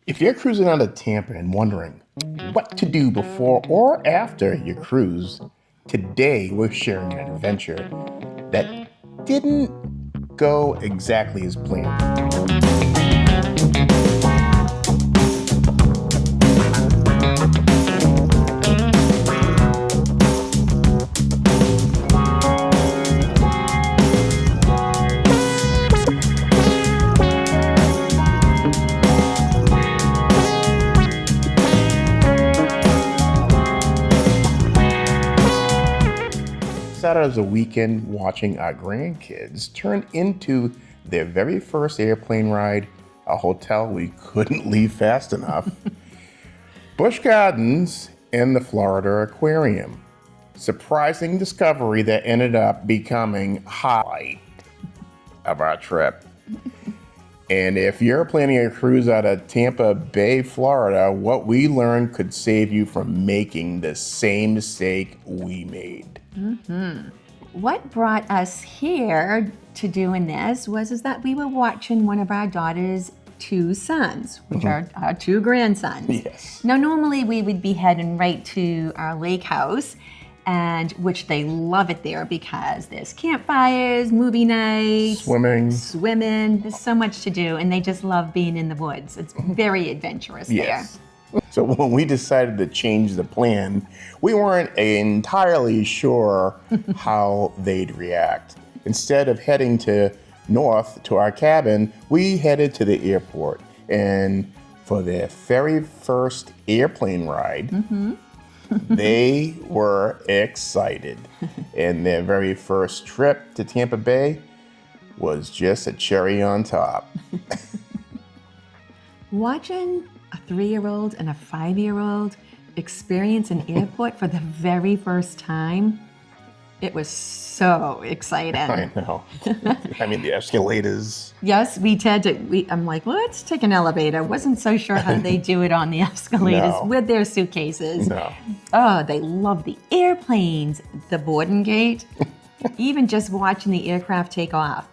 If you're cruising out of Tampa and wondering what to do before or after your cruise, today we're sharing an adventure that didn't go exactly as planned. Saturday was a weekend watching our grandkids turn into their very first airplane ride, a hotel we couldn't leave fast enough, Busch Gardens, and the Florida Aquarium. Surprising discovery that ended up becoming highlight of our trip. And if you're planning a cruise out of Tampa Bay, Florida, what we learned could save you from making the same mistake we made. What brought us here to doing this was that we were watching one of our daughter's two sons, which are our two grandsons. Yes. Now, normally we would be heading right to our lake house, and which they love it there because there's campfires, movie nights, swimming. There's so much to do, and they just love being in the woods. It's very adventurous there. So when we decided to change the plan, we weren't entirely sure how they'd react. Instead of heading north to our cabin, we headed to the airport. And for their very first airplane ride, they were excited. And their very first trip to Tampa Bay was just a cherry on top. Watching a 3-year-old and a 5-year-old experience an airport for the very first time, it was so exciting. I know. I mean, the escalators. Yes, we had to. I'm like, let's take an elevator. Wasn't so sure how they do it on the escalators with their suitcases. No. Oh, they love the airplanes, the boarding gate, even just watching the aircraft take off.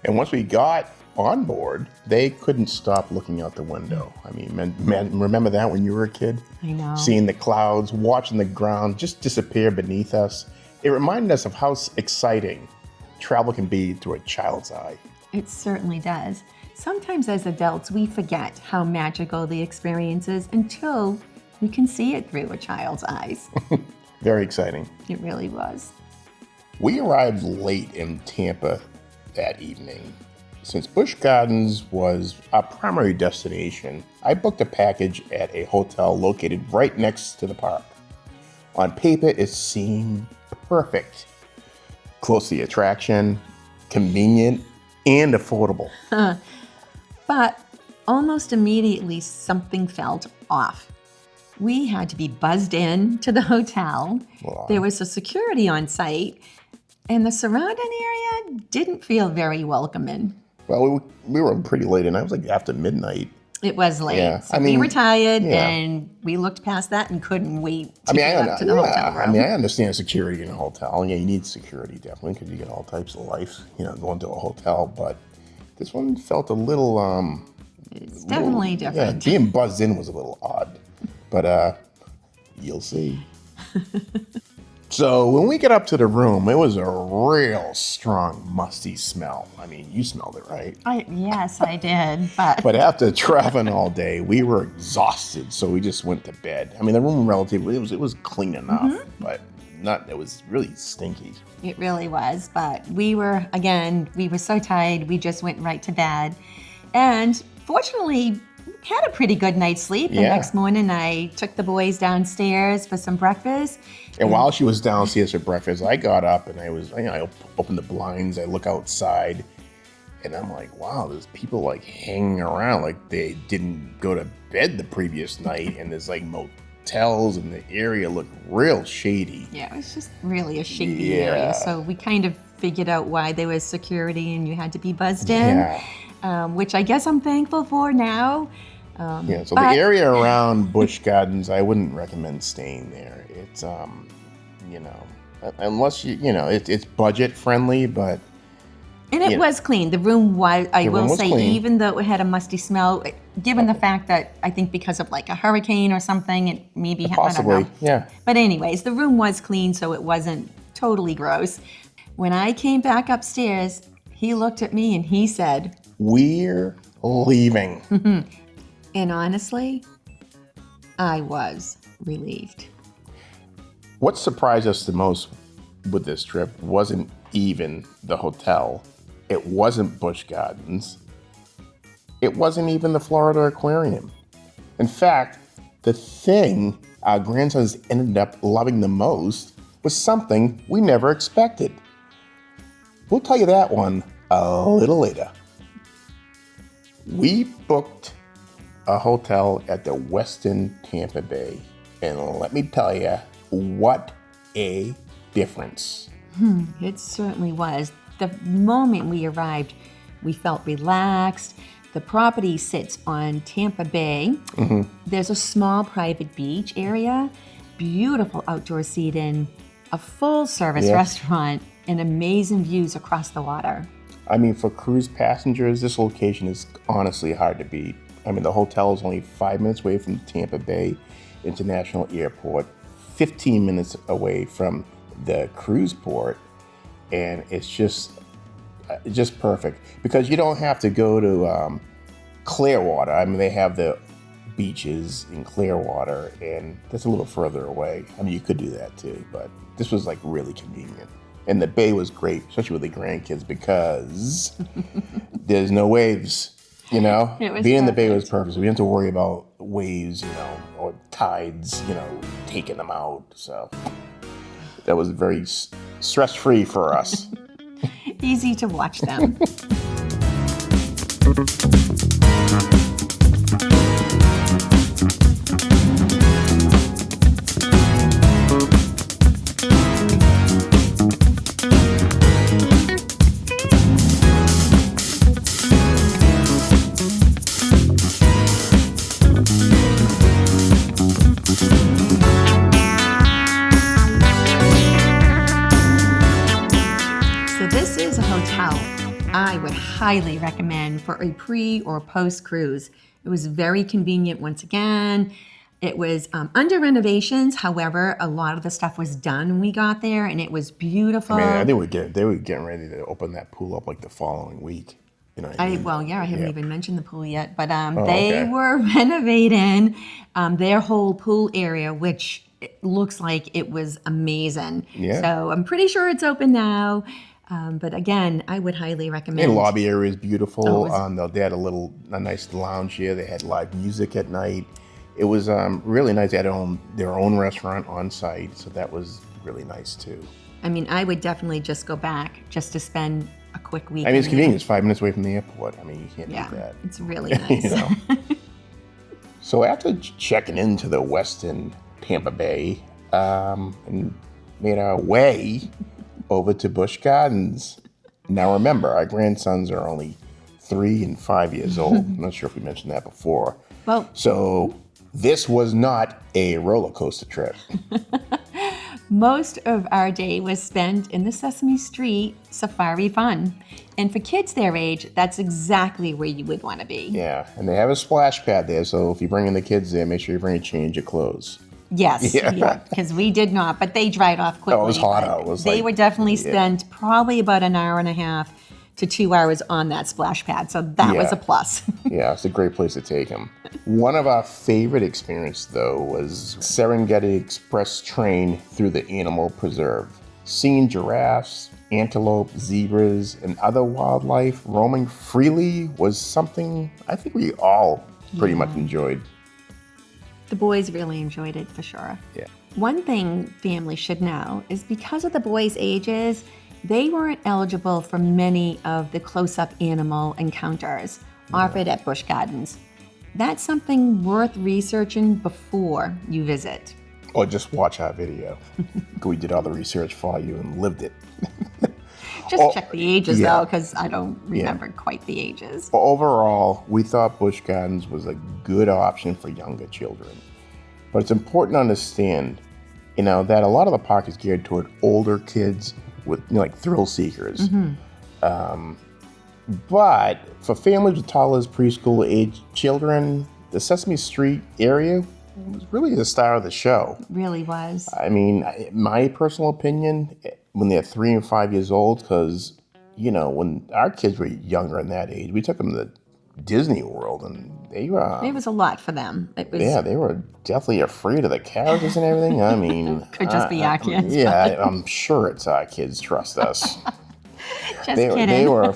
And once we got on board, they couldn't stop looking out the window. I mean, man, remember that when you were a kid? I know. Seeing the clouds, watching the ground just disappear beneath us. It reminded us of how exciting travel can be through a child's eye. It certainly does. Sometimes as adults, we forget how magical the experience is until we can see it through a child's eyes. Very exciting. It really was. We arrived late in Tampa that evening. Since Busch Gardens was our primary destination, I booked a package at a hotel located right next to the park. On paper, it seemed perfect. Close to the attraction, convenient, and affordable. But almost immediately, something felt off. We had to be buzzed in to the hotel. Wow. There was a security on site, and the surrounding area didn't feel very welcoming. Well, we were pretty late, and I was like after midnight. It was late. Yeah. So we were tired, and we looked past that and couldn't wait to get up to the hotel room. I mean, I understand security in a hotel. Yeah, you need security definitely because you get all types of life, going to a hotel. But this one felt a little. It's definitely different. Yeah, being buzzed in was a little odd, but you'll see. So when we get up to the room, it was a real strong, musty smell. I mean, you smelled it, right? Yes, I did. But after traveling all day, we were exhausted, so we just went to bed. I mean, the room relatively, it was clean enough, but it was really stinky. It really was. But we were so tired, we just went right to bed. And fortunately, had a pretty good night's sleep. The next morning, I took the boys downstairs for some breakfast. And while she was downstairs for breakfast, I got up and I opened the blinds. I look outside, and I'm like, wow, there's people like hanging around like they didn't go to bed the previous night. And there's like motels, and the area looked real shady. Yeah, it was just really a shady area. So we kind of figured out why there was security and you had to be buzzed in, which I guess I'm thankful for now. So the area around Busch Gardens, I wouldn't recommend staying there. It's, unless it's budget friendly, but And it was clean. The room was, I will say, clean. even though it had a musty smell, given the fact that I think because of like a hurricane or something, it maybe Possibly, I don't know. yeah. But anyways, the room was clean, so it wasn't totally gross. When I came back upstairs, he looked at me and he said, "We're leaving." And honestly, I was relieved. What surprised us the most with this trip wasn't even the hotel. It wasn't Busch Gardens. It wasn't even the Florida Aquarium. In fact, the thing our grandsons ended up loving the most was something we never expected. We'll tell you that one a little later. We booked a hotel at the Westin Tampa Bay, and let me tell you, what a difference. It certainly was. The moment we arrived, we felt relaxed. The property sits on Tampa Bay. There's a small private beach area, beautiful outdoor seating, a full-service restaurant, and amazing views across the water. I mean, for cruise passengers, this location is honestly hard to beat. I mean, the hotel is only 5 minutes away from Tampa Bay International Airport, 15 minutes away from the cruise port, and it's just perfect because you don't have to go to Clearwater. I mean, they have the beaches in Clearwater, and that's a little further away. I mean, you could do that too, but this was like really convenient. And the bay was great, especially with the grandkids, because there's no waves. You know, being in the bay was perfect. So we didn't have to worry about waves, you know, or tides, you know, taking them out. So that was very stress-free for us. Easy to watch them. I would highly recommend for a pre or post cruise. It was very convenient once again. It was under renovations. However, a lot of the stuff was done when we got there, and it was beautiful. I mean, they were getting ready to open that pool up like the following week. You know, I haven't even mentioned the pool yet, but they were renovating their whole pool area, which looks like it was amazing. Yeah. So I'm pretty sure it's open now. But again, I would highly recommend. The lobby area is beautiful. They had a nice lounge here. They had live music at night. It was really nice. They had their own restaurant on site, so that was really nice too. I mean, I would definitely just go back just to spend a quick week. I mean, it's convenient. It's 5 minutes away from the airport. I mean, you can't beat that. It's really nice. You know? So after checking into the Westin Tampa Bay, and made our way over to Busch Gardens. Now remember, our grandsons are only 3 and 5 years old. I'm not sure if we mentioned that before. Well, so this was not a roller coaster trip. Most of our day was spent in the Sesame Street safari fun. And for kids their age, that's exactly where you would want to be. Yeah, and they have a splash pad there, so if you're bringing the kids there, make sure you bring a change of clothes. Yes, because we did not, but they dried off quickly. Oh, it was hot out. They were definitely spent probably about an hour and a half to 2 hours on that splash pad, so that was a plus. Yeah, it's a great place to take them. One of our favorite experiences, though, was Serengeti Express train through the animal preserve. Seeing giraffes, antelope, zebras, and other wildlife roaming freely was something I think we all pretty much enjoyed. The boys really enjoyed it for sure. Yeah. One thing families should know is because of the boys' ages, they weren't eligible for many of the close-up animal encounters offered at Busch Gardens. That's something worth researching before you visit. Or just watch our video. We did all the research for you and lived it. Just check the ages though, because I don't remember quite the ages. Overall, we thought Busch Gardens was a good option for younger children. But it's important to understand, that a lot of the park is geared toward older kids with, like thrill seekers. But for families with toddlers, preschool age children, the Sesame Street area was really the star of the show. It really was. I mean, my personal opinion, when they're 3 and 5 years old, because, when our kids were younger in that age, we took them to Disney World, and they were... It was a lot for them. Yeah, they were definitely afraid of the characters and everything. I mean... Could just be our kids. Yeah, I'm sure it's our kids. Trust us. Just kidding. They were...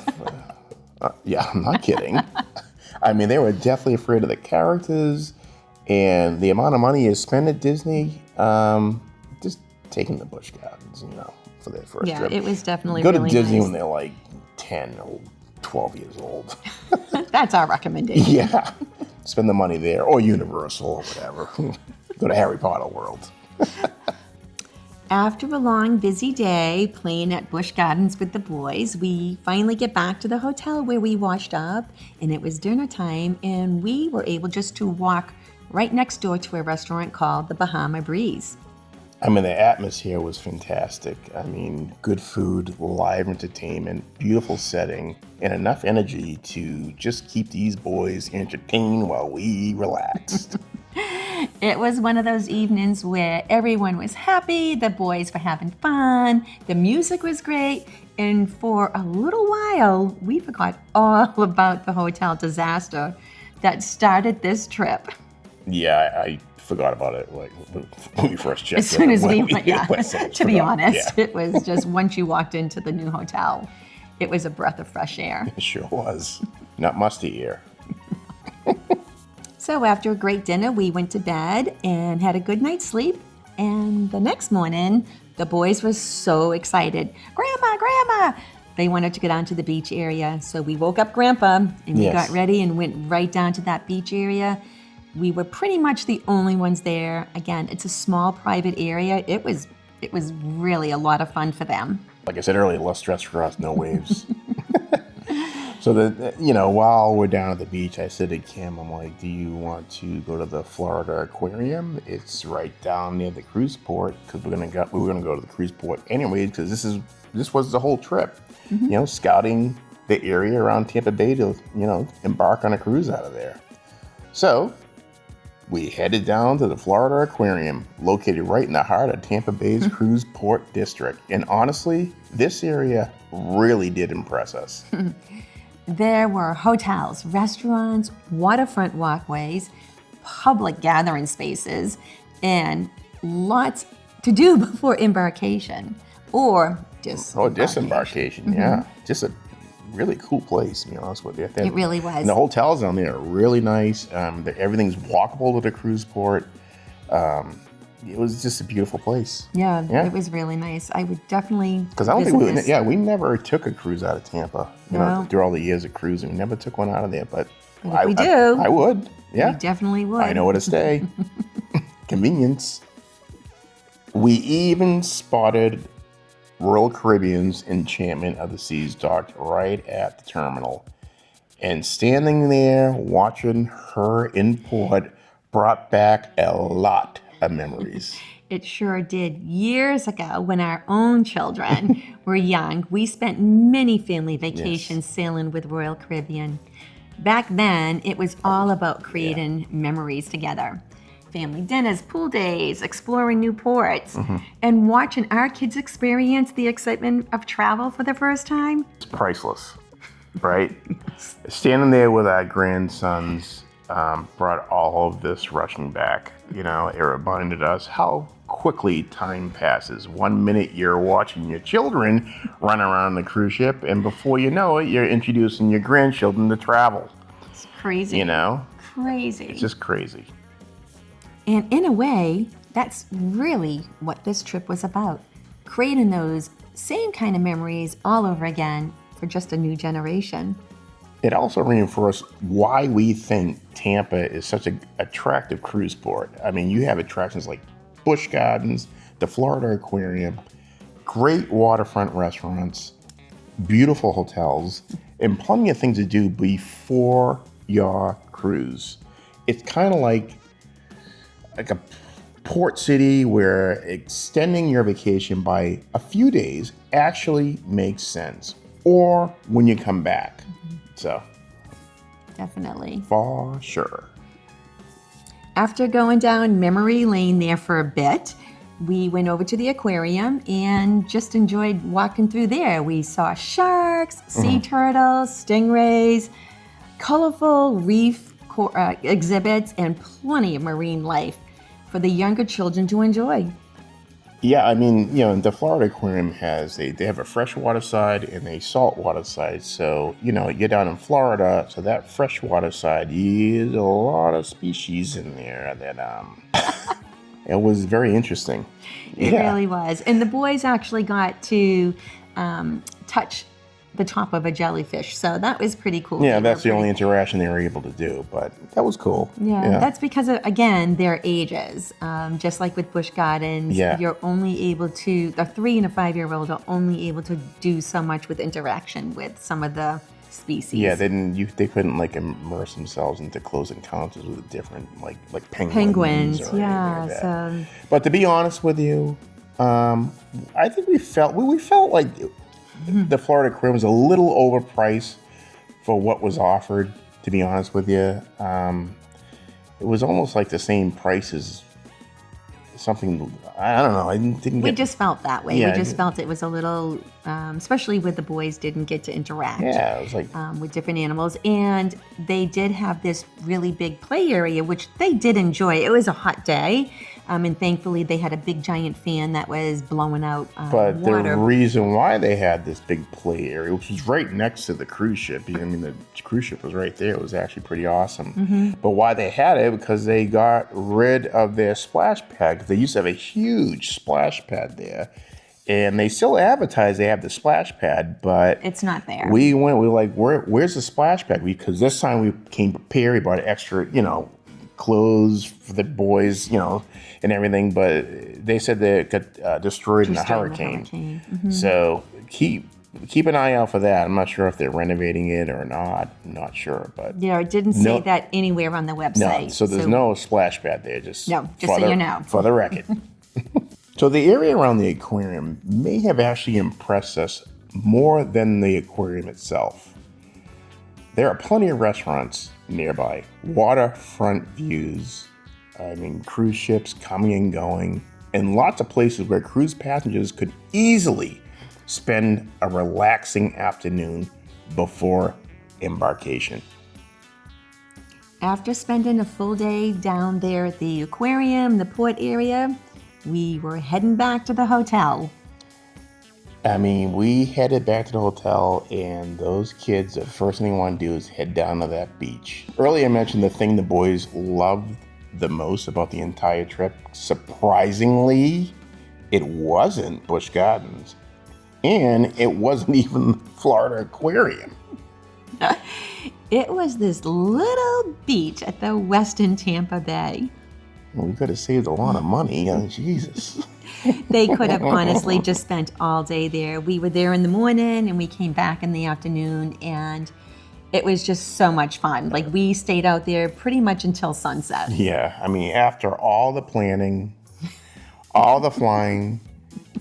yeah, I'm not kidding. I mean, they were definitely afraid of the characters and the amount of money you spend at Disney. Just taking the Busch Gardens, for their first trip. Yeah, it was definitely Go really to Disney nice. when they're like 10 or 12 years old. That's our recommendation. Yeah. Spend the money there, or Universal, or whatever. Go to Harry Potter World. After a long, busy day playing at Busch Gardens with the boys, we finally get back to the hotel where we washed up, and it was dinner time, and we were able just to walk right next door to a restaurant called the Bahama Breeze. I mean, the atmosphere was fantastic. I mean, good food, live entertainment, beautiful setting, and enough energy to just keep these boys entertained while we relaxed. It was one of those evenings where everyone was happy, the boys were having fun, the music was great, and for a little while, we forgot all about the hotel disaster that started this trip. Yeah, I forgot about it like when we first checked. As soon as we went, to be forgot. honest, Yeah. It was just once you walked into the new hotel, it was a breath of fresh air. It sure was. Not musty air. So after a great dinner, we went to bed and had a good night's sleep. And the next morning, the boys were so excited. Grandma, Grandma! They wanted to go down to the beach area. So we woke up Grandpa and we got ready and went right down to that beach area. We were pretty much the only ones there. Again, it's a small private area. It was really a lot of fun for them. Like I said earlier, less stress for us, no waves. So while we're down at the beach, I said to Kim, I'm like, do you want to go to the Florida Aquarium? It's right down near the cruise port, because we were gonna go to the cruise port anyway, because this was the whole trip. Mm-hmm. Scouting the area around Tampa Bay to embark on a cruise out of there. So we headed down to the Florida Aquarium, located right in the heart of Tampa Bay's cruise port district. And honestly, this area really did impress us. There were hotels, restaurants, waterfront walkways, public gathering spaces, and lots to do before embarkation or disembarkation. Mm-hmm. Yeah. Just a really cool place, to be honest with you. It really was. And the hotels down there are really nice. Everything's walkable to the cruise port. It was just a beautiful place. Yeah, it was really nice. I would definitely because I don't think we never took a cruise out of Tampa. Through all the years of cruising, we never took one out of there. But if we do, I would. Yeah, we definitely would. I know where to stay. Convenience. We even spotted Royal Caribbean's Enchantment of the Seas docked right at the terminal, and standing there watching her in port brought back a lot of memories. It sure did. Years ago, when our own children were young, we spent many family vacations sailing with Royal Caribbean. Back then, it was all about creating memories together. Family dinners, pool days, exploring new ports, and watching our kids experience the excitement of travel for the first time. It's priceless, right? Standing there with our grandsons brought all of this rushing back. It reminded us how quickly time passes. 1 minute you're watching your children run around the cruise ship, and before you know it, you're introducing your grandchildren to travel. It's crazy. Crazy. It's just crazy. And in a way, that's really what this trip was about. Creating those same kind of memories all over again for just a new generation. It also reinforced why we think Tampa is such an attractive cruise port. I mean, you have attractions like Busch Gardens, the Florida Aquarium, great waterfront restaurants, beautiful hotels, and plenty of things to do before your cruise. It's kind of like a port city where extending your vacation by a few days actually makes sense. or when you come back. So, definitely. For sure. After going down memory lane there for a bit, we went over to the aquarium and just enjoyed walking through there. We saw sharks, sea turtles, stingrays, colorful reef exhibits, and plenty of marine life for the younger children to enjoy. Yeah, I mean, the Florida Aquarium they have a freshwater side and a saltwater side. So, you're down in Florida, so that freshwater side, there's a lot of species in there that it was very interesting. It really was. And the boys actually got to touch the top of a jellyfish. So that was pretty cool. Yeah, that's the only interaction they were able to do, but that was cool. Yeah. That's because of, again, their ages. Just like with Busch Gardens, you're only able to, the 3 and a 5-year-old are only able to do so much with interaction with some of the species. Yeah, they couldn't like immerse themselves into close encounters with different like penguins. Penguins, or yeah. like that. But to be honest with you, I think we felt like the Florida Aquarium was a little overpriced for what was offered. To be honest with you, it was almost like the same price as something. I don't know. I didn't. We just felt that way. Yeah, we just felt it was a little, especially with the boys didn't get to interact. Yeah, it was like with different animals, and they did have this really big play area, which they did enjoy. It was a hot day, and thankfully they had a big giant fan that was blowing out but water. The reason why they had this big play area, which was right next to the cruise ship, I mean the cruise ship was right there. It was actually pretty awesome. But why they had it, because they got rid of their splash pad. Because they used to have a huge splash pad there, and they still advertise they have the splash pad, but it's not there. We were like, where's the splash pad? Because this time we came prepared. We bought extra, clothes for the boys, and everything. But they said they got destroyed in a hurricane. So keep an eye out for that. I'm not sure if they're renovating it or not. I'm not sure, but yeah, it didn't say that anywhere on the website. No, so there's no splash pad there. Just so you know, for the record. So the area around the aquarium may have actually impressed us more than the aquarium itself. There are plenty of restaurants nearby, waterfront views, cruise ships coming and going, and lots of places where cruise passengers could easily spend a relaxing afternoon before embarkation. After spending a full day down there at the aquarium, the port area, we were heading back to the hotel. We headed back to the hotel, and those kids, the first thing they want to do is head down to that beach. Earlier I mentioned the thing the boys loved the most about the entire trip. Surprisingly, it wasn't Busch Gardens, and it wasn't even Florida Aquarium. It was this little beach at the Westin Tampa Bay. Well, we could have saved a lot of money. Jesus. They could have honestly just spent all day there. We were there in the morning and we came back in the afternoon, and it was just so much fun. Like, we stayed out there pretty much until sunset. Yeah, after all the planning, all the flying,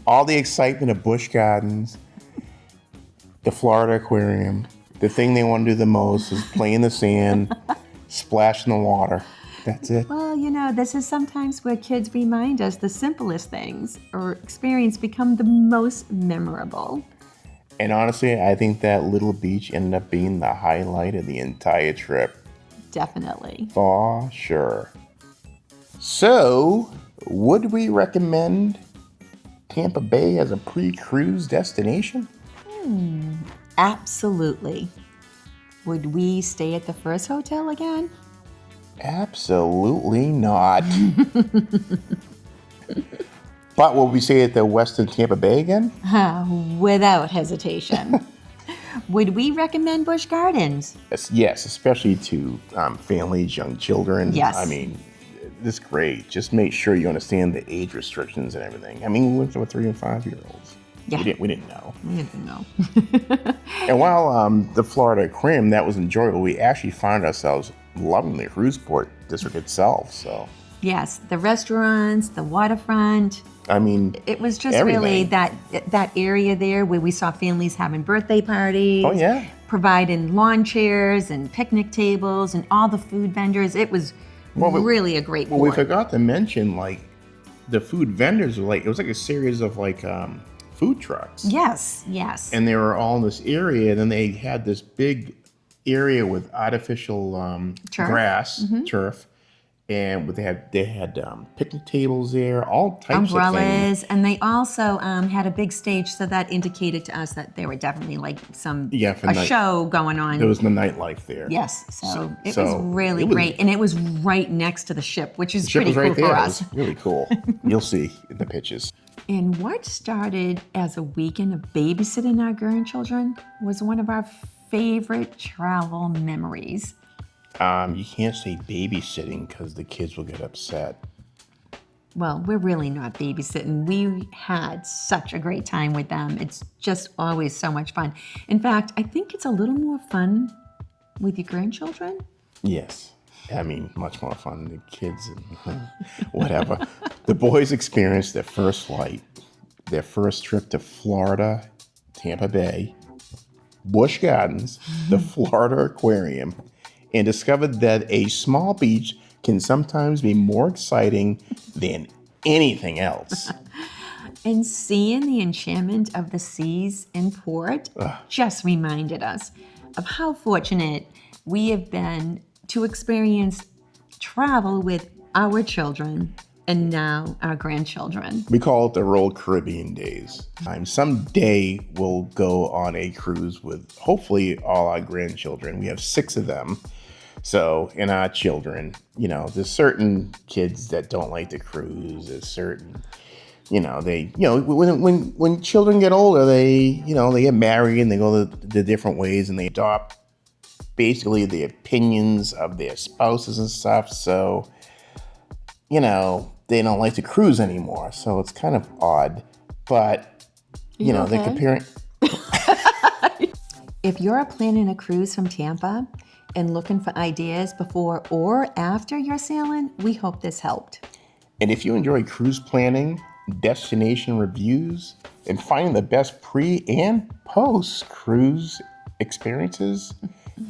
all the excitement of Busch Gardens, the Florida Aquarium, the thing they want to do the most is play in the sand, splash in the water. That's it. Well, this is sometimes where kids remind us the simplest things or experience become the most memorable. And honestly, I think that little beach ended up being the highlight of the entire trip. Definitely. For sure. So, would we recommend Tampa Bay as a pre-cruise destination? Absolutely. Would we stay at the first hotel again? Absolutely not. But will we stay at the Westin Tampa Bay again? Without hesitation. Would we recommend Busch Gardens? Yes, especially to families, young children. Yes. This is great. Just make sure you understand the age restrictions and everything. We went with 3 and 5-year-olds. Yeah. We didn't know. We didn't know. And while the Florida Aquarium, that was enjoyable, we actually found ourselves loving the cruise port district itself. So Yes, the restaurants, the waterfront. I mean, It was just everything. really that area there where we saw families having birthday parties. Oh, yeah. Providing lawn chairs and picnic tables and all the food vendors. It was really a great Well, we port. forgot to mention, like, the food vendors were like, it was like a series of like food trucks. Yes, yes. And they were all in this area, and then they had this big area with artificial grass, turf, and they had picnic tables there, all types of things. Umbrellas, and they also had a big stage, so that indicated to us that there were definitely like a show going on. There was the nightlife there. Yes, so it was really great, and it was right next to the ship, which is pretty cool for us. It was really cool. You'll see in the pictures. And what started as a weekend of babysitting our grandchildren was one of our favorite travel memories. You can't say babysitting because the kids will get upset. Well, we're really not babysitting. We had such a great time with them. It's just always so much fun. In fact, I think it's a little more fun with your grandchildren. Yes. I mean, much more fun than the kids and whatever. The boys experienced their first flight, their first trip to Florida, Tampa Bay, Busch Gardens, the Florida Aquarium, and discovered that a small beach can sometimes be more exciting than anything else. And seeing the enchantment of the seas in port just reminded us of how fortunate we have been to experience travel with our children and now our grandchildren. We call it the Royal Caribbean days. Someday we'll go on a cruise with hopefully all our grandchildren. We have 6 of them. So, and our children, there's certain kids that don't like to cruise. There's certain, when children get older, they get married and they go the different ways and they adopt basically the opinions of their spouses and stuff. So, they don't like to cruise anymore. So it's kind of odd, but they're comparing. If you're planning a cruise from Tampa and looking for ideas before or after you're sailing, we hope this helped. And if you enjoy cruise planning, destination reviews, and finding the best pre and post cruise experiences,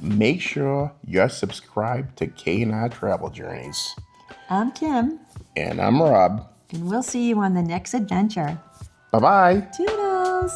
make sure you're subscribed to K&R Travel Journeys. I'm Kim. And I'm Rob. And we'll see you on the next adventure. Bye-bye. Toodles.